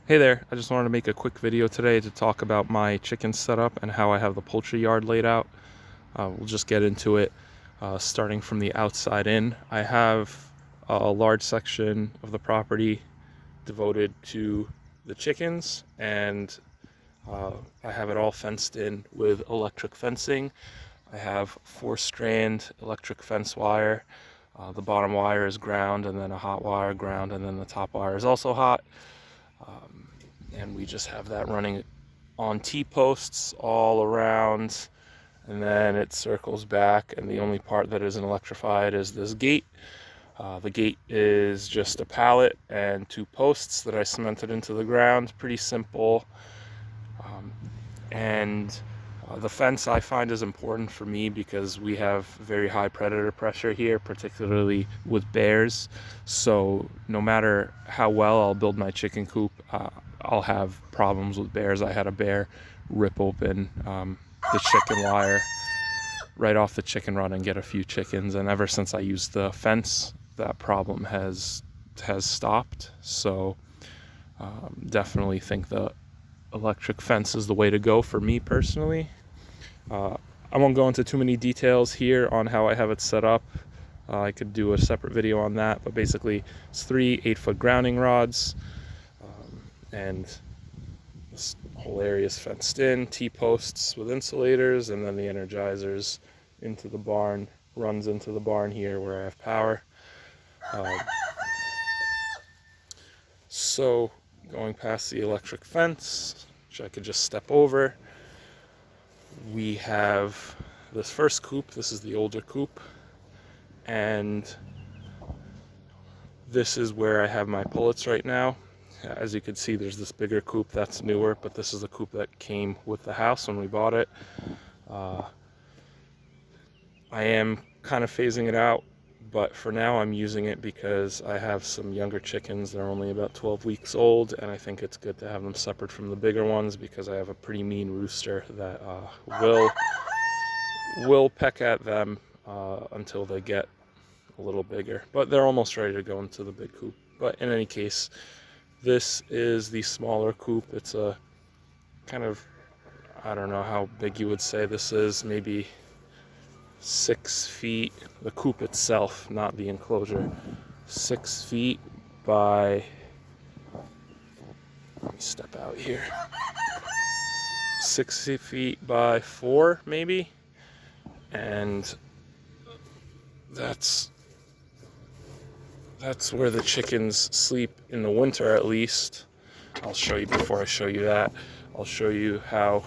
Hey there, I just wanted to make a quick video today to talk about my chicken setup and how I have the poultry yard laid out. We'll just get into it, starting from the outside in. I have a large section of the property devoted to the chickens, and I have it all fenced in with electric fencing. I have 4-strand electric fence wire. The bottom wire is ground, and then a hot wire ground, and then the top wire is also hot. And we just have that running on T-posts all around, and then it circles back, and the only part that isn't electrified is this gate. The gate is just a pallet and 2 posts that I cemented into the ground. Pretty simple. The fence I find is important for me because we have very high predator pressure here, particularly with bears. So no matter how well I'll build my chicken coop, I'll have problems with bears. I had a bear rip open the chicken wire right off the chicken run and get a few chickens, and ever since I used the fence, that problem has stopped. So definitely think the electric fence is the way to go for me personally. I won't go into too many details here on how I have it set up. I could do a separate video on that, but basically it's 3 8-foot grounding rods, and this whole area is fenced in, T-posts with insulators, and then the energizers into the barn, runs into the barn here where I have power. So going past the electric fence, which I could just step over, we have this first coop. This is the older coop, and this is where I have my pullets right now. As you can see, there's this bigger coop that's newer, but this is the coop that came with the house when we bought it. I am kind of phasing it out, but for now I'm using it because I have some younger chickens. They're only about 12 weeks old, and I think it's good to have them separate from the bigger ones because I have a pretty mean rooster that will peck at them until they get a little bigger. But they're almost ready to go into the big coop. But in any case, this is the smaller coop. It's a kind of, I don't know how big you would say this is, maybe 6 feet, the coop itself, not the enclosure, 6 feet by, let me step out here, 6 feet by 4 maybe, and that's where the chickens sleep in the winter, at least. I'll show you, before I show you that, I'll show you how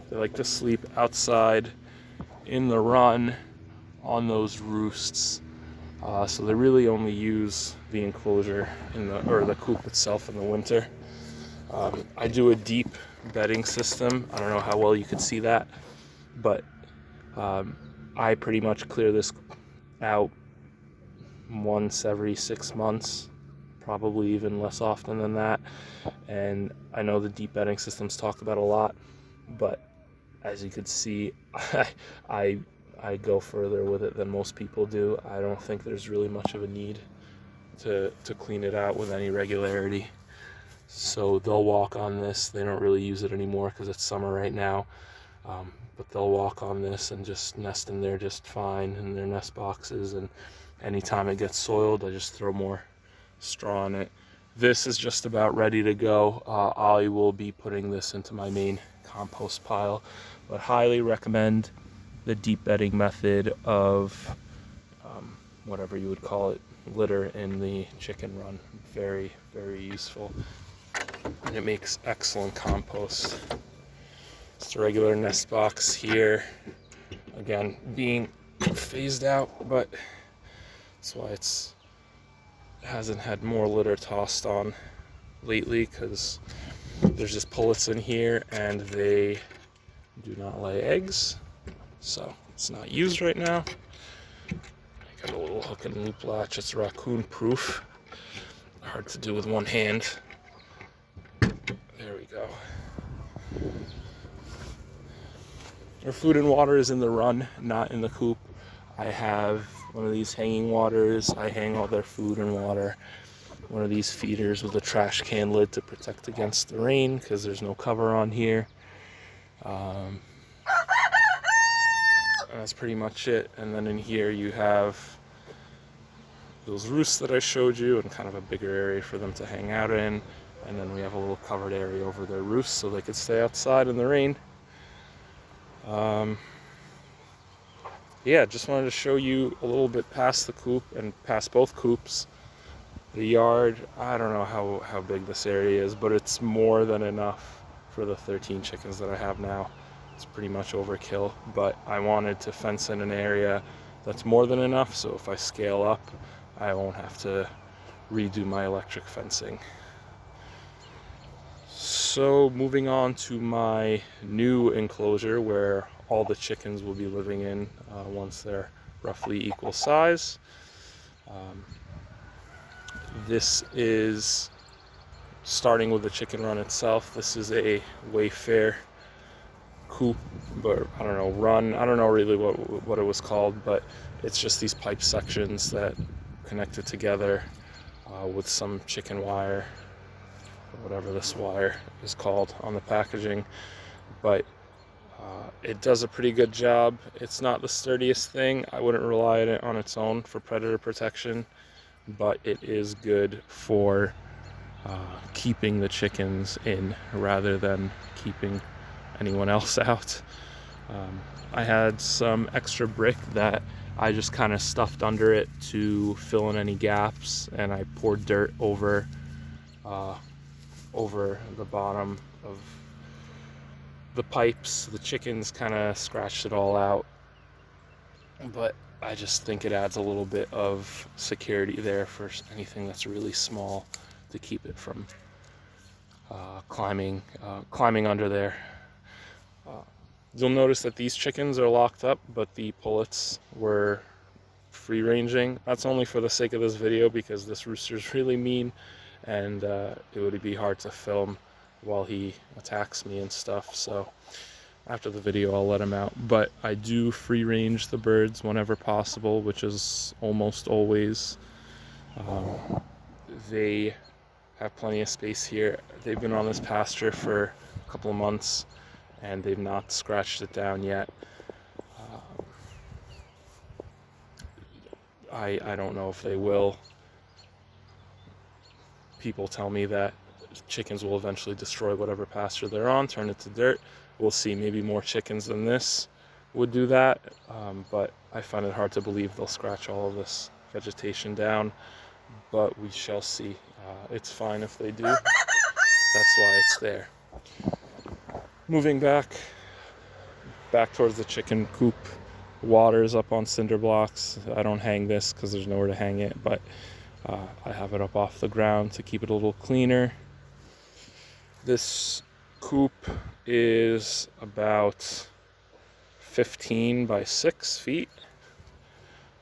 they like to sleep outside in the run on those roosts. So they really only use the enclosure or the coop itself in the winter. I do a deep bedding system. I don't know how well you could see that, but I pretty much clear this out once every 6 months, probably even less often than that. And I know the deep bedding system's talked about a lot, but as you could see, I go further with it than most people do. I don't think there's really much of a need to clean it out with any regularity. So they'll walk on this. They don't really use it anymore because it's summer right now, but they'll walk on this and just nest in there just fine in their nest boxes. And anytime it gets soiled, I just throw more straw on it. This is just about ready to go. I will be putting this into my main compost pile, but highly recommend the deep bedding method of whatever you would call it, litter in the chicken run. Very, very useful, and it makes excellent compost. It's a regular nest box here, again being phased out, but that's why it hasn't had more litter tossed on lately, because there's just pullets in here and they do not lay eggs, so it's not used right now. I got a little hook and loop latch. It's raccoon proof, hard to do with one hand. There we go. Their food and water is in the run, not in the coop. I have one of these hanging waters. I hang all their food and water. one of these feeders with a trash can lid to protect against the rain because there's no cover on here. And that's pretty much it. And then in here you have those roosts that I showed you and kind of a bigger area for them to hang out in. And then we have a little covered area over their roosts so they could stay outside in the rain. Yeah, just wanted to show you a little bit past the coop and past both coops. The yard, I don't know how big this area is, but it's more than enough for the 13 chickens that I have now. It's pretty much overkill, but I wanted to fence in an area that's more than enough, so if I scale up, I won't have to redo my electric fencing. So moving on to my new enclosure where all the chickens will be living in once they're roughly equal size. This is starting with the chicken run itself. This is a Wayfair coop, or I don't know, run. I don't know really what it was called, but it's just these pipe sections that connected together with some chicken wire, or whatever this wire is called on the packaging. But it does a pretty good job. It's not the sturdiest thing. I wouldn't rely on it on its own for predator protection, but it is good for keeping the chickens in rather than keeping anyone else out. I had some extra brick that I just kind of stuffed under it to fill in any gaps, and I poured dirt over the bottom of the pipes. The chickens kind of scratched it all out, but I just think it adds a little bit of security there for anything that's really small to keep it from climbing under there. You'll notice that these chickens are locked up, but the pullets were free ranging. That's only for the sake of this video because this rooster's really mean, and it would be hard to film while he attacks me and stuff. So after the video I'll let him out, but I do free range the birds whenever possible, which is almost always. They have plenty of space here. They've been on this pasture for a couple of months and they've not scratched it down yet. I don't know if they will. People tell me that chickens will eventually destroy whatever pasture they're on, turn it to dirt. We'll see. Maybe more chickens than this would do that, but I find it hard to believe they'll scratch all of this vegetation down, but we shall see. It's fine if they do. That's why it's there. Moving back towards the chicken coop. Water's up on cinder blocks. I don't hang this because there's nowhere to hang it, but I have it up off the ground to keep it a little cleaner. This coop is about 15 by 6 feet.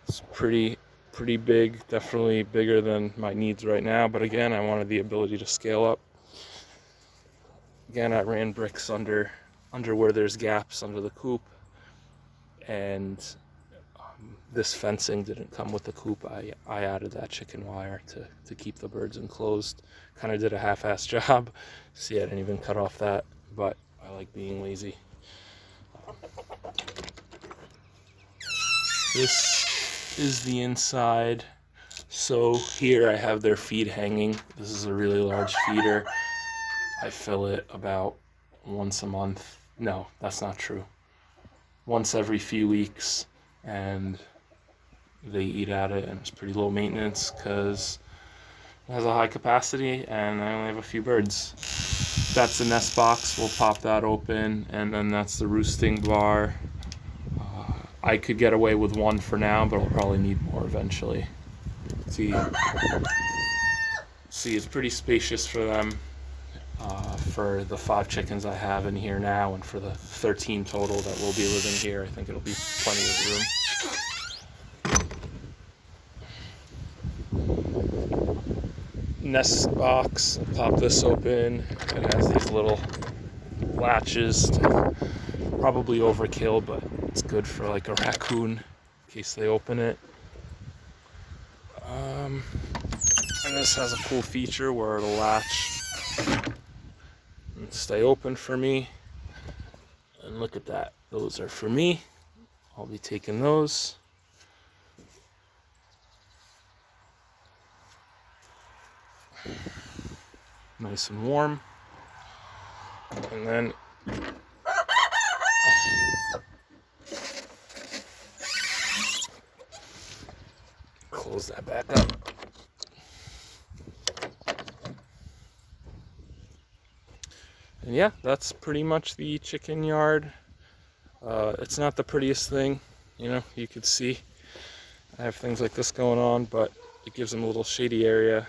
It's pretty big, definitely bigger than my needs right now, but again, I wanted the ability to scale up. Again, I ran bricks under where there's gaps under the coop, and this fencing didn't come with the coop. I added that chicken wire to keep the birds enclosed. Kind of did a half-assed job. See, I didn't even cut off that, but I like being lazy. This is the inside. So here I have their feed hanging. This is a really large feeder. I fill it about once a month. No, that's not true. Once every few weeks, and they eat at it, and it's pretty low maintenance because it has a high capacity and I only have a few birds. That's the nest box. We'll pop that open, and then that's the roosting bar. I could get away with one for now, but I'll probably need more eventually. See, it's pretty spacious for them. For the 5 chickens I have in here now, and for the 13 total that will be living here, I think it'll be plenty of room. Nest box, pop this open. It has these little latches, probably overkill, but it's good for like a raccoon in case they open it. And And this has a cool feature where it'll latch and stay open for me. And look at that. Those are for me. I'll be taking those. Nice and warm. And then close that back up. And yeah, that's pretty much the chicken yard. It's not the prettiest thing, you know, you could see I have things like this going on, but it gives them a little shady area.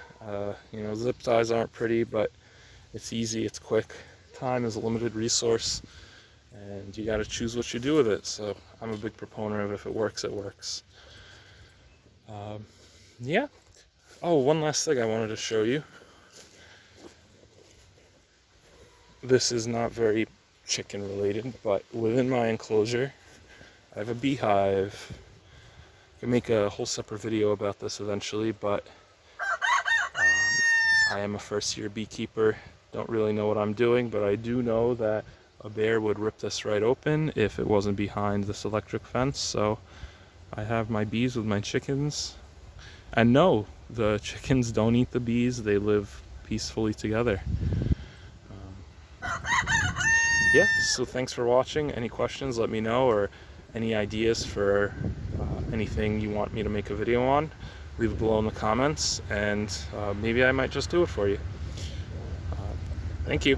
You know, zip ties aren't pretty, but it's easy, it's quick. Time is a limited resource, and you got to choose what you do with it. So I'm a big proponent of if it works, it works. Yeah. Oh, one last thing I wanted to show you. This is not very chicken related, but within my enclosure, I have a beehive. I can make a whole separate video about this eventually, but I am a first-year beekeeper. Don't really know what I'm doing, but I do know that a bear would rip this right open if it wasn't behind this electric fence. So I have my bees with my chickens. And no, the chickens don't eat the bees. They live peacefully together. Yeah, so thanks for watching. Any questions, let me know, or any ideas for anything you want me to make a video on, leave it below in the comments, and maybe I might just do it for you. Thank you.